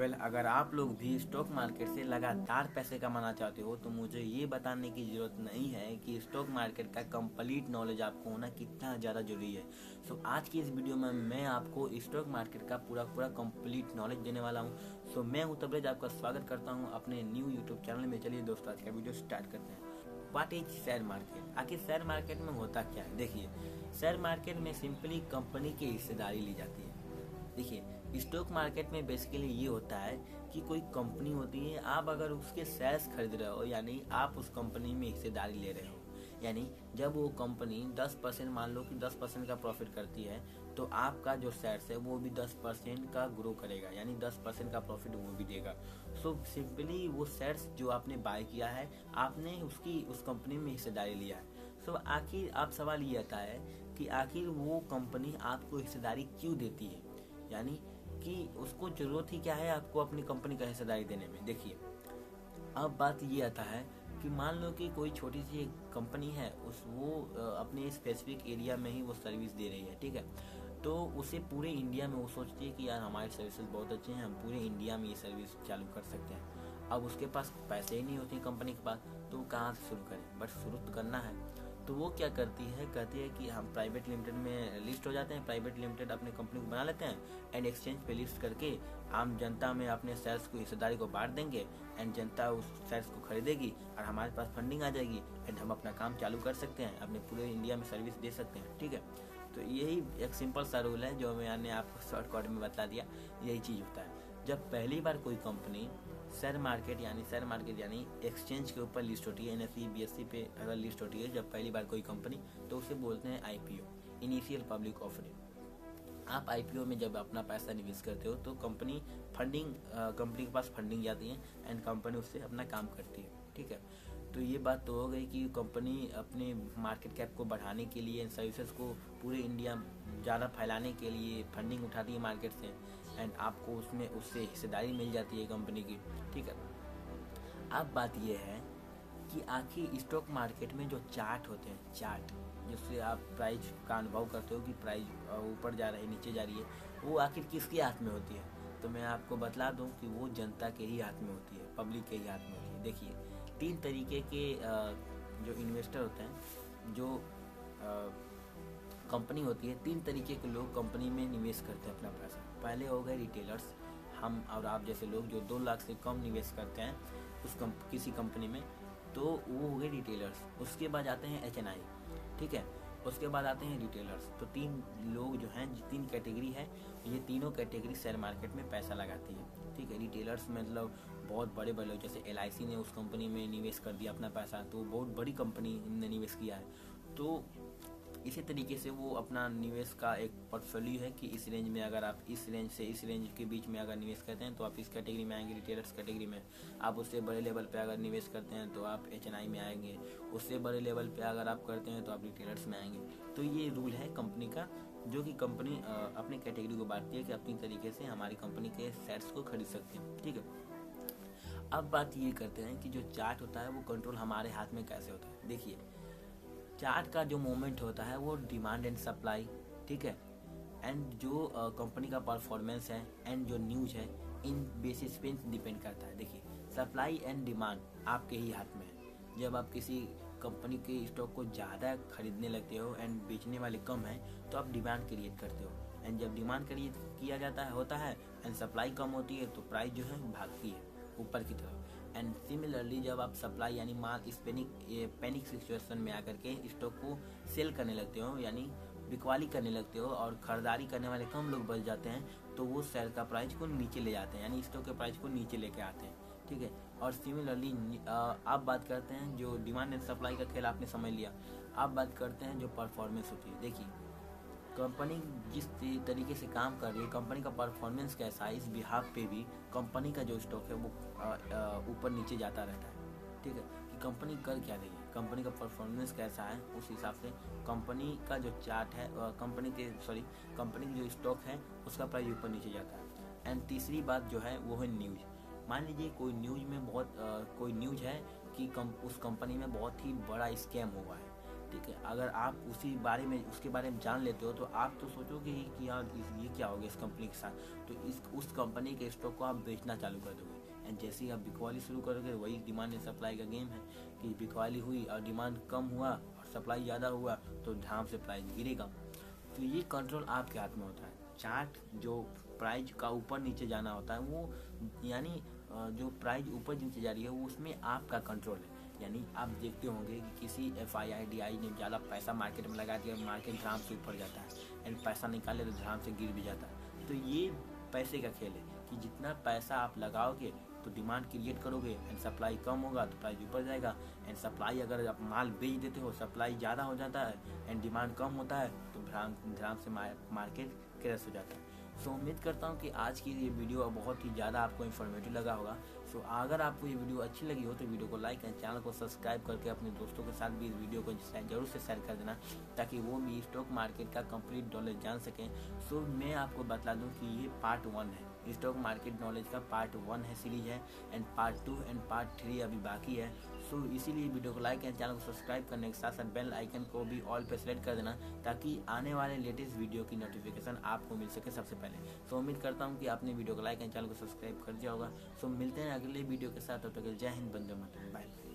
अगर आप लोग भी स्टॉक मार्केट से लगातार पैसे कमाना चाहते हो तो मुझे ये बताने की ज़रूरत नहीं है कि स्टॉक मार्केट का कंप्लीट नॉलेज आपको होना कितना ज़्यादा ज़रूरी है। आज की इस वीडियो में मैं आपको स्टॉक मार्केट का पूरा कंप्लीट नॉलेज देने वाला हूँ। मैं हूँ तबरेज, आपका स्वागत करता हूँ अपने न्यू यूट्यूब चैनल में। चलिए दोस्तों, आज का वीडियो स्टार्ट करते हैं। What is share market? आखिर शेयर मार्केट में होता क्या है? देखिए, शेयर मार्केट में सिंपली कंपनी की हिस्सेदारी ली जाती है। देखिए, स्टॉक मार्केट में बेसिकली ये होता है कि कोई कंपनी होती है, आप अगर उसके शेयर्स खरीद रहे हो यानी आप उस कंपनी में हिस्सेदारी ले रहे हो। यानी जब वो कंपनी 10%, मान लो कि 10% का प्रॉफिट करती है, तो आपका जो शेयर्स है वो भी 10% का ग्रो करेगा, यानी 10% का प्रॉफिट वो भी देगा। सिंपली वो शेयर्स जो आपने बाय किया है, आपने उस कंपनी में हिस्सेदारी लिया है। आखिर आप सवाल ये आता है कि आखिर वो कंपनी आपको हिस्सेदारी क्यों देती है, यानी कि उसको जरूरत ही क्या है आपको अपनी कंपनी का हिस्सेदारी देने में। देखिए, अब बात ये आता है कि मान लो कि कोई छोटी सी कंपनी है, वो अपने स्पेसिफिक एरिया में ही वो सर्विस दे रही है, ठीक है। तो उसे पूरे इंडिया में वो सोचती है कि यार हमारे सर्विसेज बहुत अच्छे हैं, हम पूरे इंडिया में ये सर्विस चालू कर सकते हैं। अब उसके पास पैसे ही नहीं होते कंपनी के पास, तो वो कहाँ से शुरू करे? बट शुरू तो करना है, तो वो क्या करती है, कहती है कि हम प्राइवेट लिमिटेड में लिस्ट हो जाते हैं, प्राइवेट लिमिटेड अपने कंपनी को बना लेते हैं एंड एक्सचेंज पे लिस्ट करके आम जनता में अपने शेयर्स को, हिस्सेदारी को बांट देंगे एंड जनता उस शेयर्स को खरीदेगी और हमारे पास फंडिंग आ जाएगी एंड हम अपना काम चालू कर सकते हैं, अपने पूरे इंडिया में सर्विस दे सकते हैं, ठीक है। तो यही एक सिंपल सा रूल है जो मैंने आपको शॉर्टकट में बता दिया। यही चीज़ होता है जब पहली बार कोई कंपनी शेयर मार्केट यानी एक्सचेंज के ऊपर लिस्ट होती है, NSE BSE पे अगर लिस्ट होती है जब पहली बार कोई कंपनी, तो उसे बोलते हैं IPO, इनिशियल पब्लिक ऑफरिंग। आप IPO में जब अपना पैसा निवेश करते हो तो कंपनी के पास फंडिंग जाती है एंड कंपनी उससे अपना काम करती है, ठीक है। तो ये बात तो हो गई कि कंपनी अपने मार्केट कैप को बढ़ाने के लिए, सर्विसेज को पूरे इंडिया ज़्यादा फैलाने के लिए फंडिंग उठाती है मार्केट से एंड आपको उससे हिस्सेदारी मिल जाती है कंपनी की, ठीक है। अब बात यह है कि आखिर स्टॉक मार्केट में जो चार्ट होते हैं, चार्ट जिससे आप प्राइस का अनुभव करते हो कि प्राइस ऊपर जा रही है नीचे जा रही है, वो आखिर किसके हाथ में होती है? तो मैं आपको बतला दूं कि वो जनता के ही हाथ में होती है, पब्लिक के ही हाथ में होती है। देखिए, 3 तरीके के जो इन्वेस्टर होते हैं, जो कंपनी होती है, 3 तरीके के लोग कंपनी में निवेश करते हैं अपना पैसा। पहले हो गए रिटेलर्स, हम और आप जैसे लोग जो 2 लाख से कम निवेश करते हैं किसी कंपनी में, तो वो हो गए रिटेलर्स। उसके बाद आते हैं HNI, ठीक है। उसके बाद आते हैं रिटेलर्स। तो 3 लोग जो हैं, 3 कैटेगरी है, ये तीनों कैटेगरी शेयर मार्केट में पैसा लगाती है, ठीक है। रिटेलर्स मतलब बहुत बड़े बड़े लोग, जैसे LIC ने उस कंपनी में निवेश कर दिया अपना पैसा, तो बहुत बड़ी कंपनी ने निवेश किया है। तो इसी तरीके से वो अपना निवेश का एक पोर्टफोलियो है कि इस रेंज में अगर आप इस रेंज से इस रेंज के बीच में अगर निवेश करते हैं तो आप इस कैटेगरी में आएंगे, रिटेलर्स कैटेगरी में। आप उससे बड़े लेवल पे अगर निवेश करते हैं तो आप HNI में आएंगे, उससे बड़े लेवल पे अगर आप करते हैं तो आप रिटेलर्स में आएंगे। तो ये रूल है कंपनी का, जो कि कंपनी अपनी कैटेगरी को बांटती है कि अपनी तरीके से हमारी कंपनी के शेयर्स को खरीद सकते हैं, ठीक है। अब बात ये करते हैं कि जो चार्ट होता है वो कंट्रोल हमारे हाथ में कैसे होता है। देखिए, चार्ट का जो मूवमेंट होता है वो डिमांड एंड सप्लाई, ठीक है, एंड जो कंपनी का परफॉर्मेंस है एंड जो न्यूज है, इन बेसिस पे डिपेंड करता है। देखिए, सप्लाई एंड डिमांड आपके ही हाथ में है। जब आप किसी कंपनी के स्टॉक को ज़्यादा खरीदने लगते हो एंड बेचने वाले कम हैं, तो आप डिमांड क्रिएट करते हो एंड जब डिमांड क्रिएट किया जाता है होता है एंड सप्लाई कम होती है, तो प्राइस जो है भागती है ऊपर की तरफ। एंड सिमिलरली जब आप सप्लाई यानी माल पैनिक सिचुएशन में आकर के स्टॉक को सेल करने लगते हो, यानी बिकवाली करने लगते हो और खरीदारी करने वाले कम लोग बच जाते हैं, तो वो शेयर का प्राइस को नीचे ले जाते हैं, यानी स्टॉक के प्राइस को नीचे लेके आते हैं, ठीक है। और सिमिलरली आप बात करते हैं जो डिमांड एंड सप्लाई का खेल आपने समझ लिया। आप बात करते हैं जो परफॉर्मेंस होती है। देखिए, कंपनी जिस तरीके से काम कर रही है, कंपनी का परफॉर्मेंस कैसा है, इस बिहाफ पे भी कंपनी का जो स्टॉक है वो ऊपर नीचे जाता रहता है, ठीक है। कि कंपनी कर क्या रही है, कंपनी का परफॉर्मेंस कैसा है, उस हिसाब से कंपनी का जो चार्ट है, कंपनी की जो स्टॉक है उसका प्राइस ऊपर नीचे जाता है। एंड तीसरी बात जो है वो है न्यूज। मान लीजिए कोई न्यूज है कि उस कंपनी में बहुत ही बड़ा स्कैम हुआ है, ठीक है। अगर आप उसके बारे में जान लेते हो तो आप तो सोचोगे ही कि यार ये क्या हो गया इस कंपनी के साथ, तो उस कंपनी के स्टॉक को आप बेचना चालू कर दोगे। एंड जैसे ही आप बिकवाली शुरू करोगे, वही डिमांड एंड सप्लाई का गेम है कि बिकवाली हुई और डिमांड कम हुआ और सप्लाई ज़्यादा हुआ तो धाम से प्राइस गिरेगा। तो ये कंट्रोल आपके हाथ में होता है। चार्ट जो प्राइस का ऊपर नीचे जाना होता है वो, यानी जो प्राइस ऊपर नीचे जा रही है वो उसमें आपका कंट्रोल है। यानी आप देखते होंगे कि किसी FIDI ने ज़्यादा पैसा मार्केट में लगा दिया, मार्केट धड़ाम से ऊपर जाता है, एंड पैसा निकाले तो धड़ाम से गिर भी जाता है। तो ये पैसे का खेल है कि जितना पैसा आप लगाओगे तो डिमांड क्रिएट करोगे, एंड सप्लाई कम होगा तो प्राइस ऊपर जाएगा। एंड सप्लाई अगर आप माल बेच देते हो, सप्लाई ज़्यादा हो जाता है एंड डिमांड कम होता है तो धड़ाम से मार्केट क्रैश हो जाता है। सो उम्मीद करता हूँ कि आज की ये वीडियो बहुत ही ज़्यादा आपको इन्फॉर्मेटिव लगा होगा। सो अगर आपको ये वीडियो अच्छी लगी हो तो वीडियो को लाइक एंड चैनल को सब्सक्राइब करके अपने दोस्तों के साथ भी इस वीडियो को जरूर से शेयर कर देना, ताकि वो भी स्टॉक मार्केट का कंप्लीट नॉलेज जान सकें। सो मैं आपको बता दूं कि ये पार्ट 1 है, स्टॉक मार्केट नॉलेज का पार्ट 1 है, सीरीज है, एंड पार्ट 2 एंड पार्ट 3 अभी बाकी है। सो इसीलिए वीडियो को लाइक एंड चैनल को सब्सक्राइब करने के साथ साथ बेल आइकन को भी ऑल पे सेलेक्ट कर देना, ताकि आने वाले लेटेस्ट वीडियो की नोटिफिकेशन आपको मिल सके सबसे पहले। सो उम्मीद करता हूँ कि आपने वीडियो को लाइक एंड चैनल को सब्सक्राइब कर दिया होगा। सो मिलते हैं अगले वीडियो के साथ, तब तक जय हिंद, वंदे मातरम, बाय।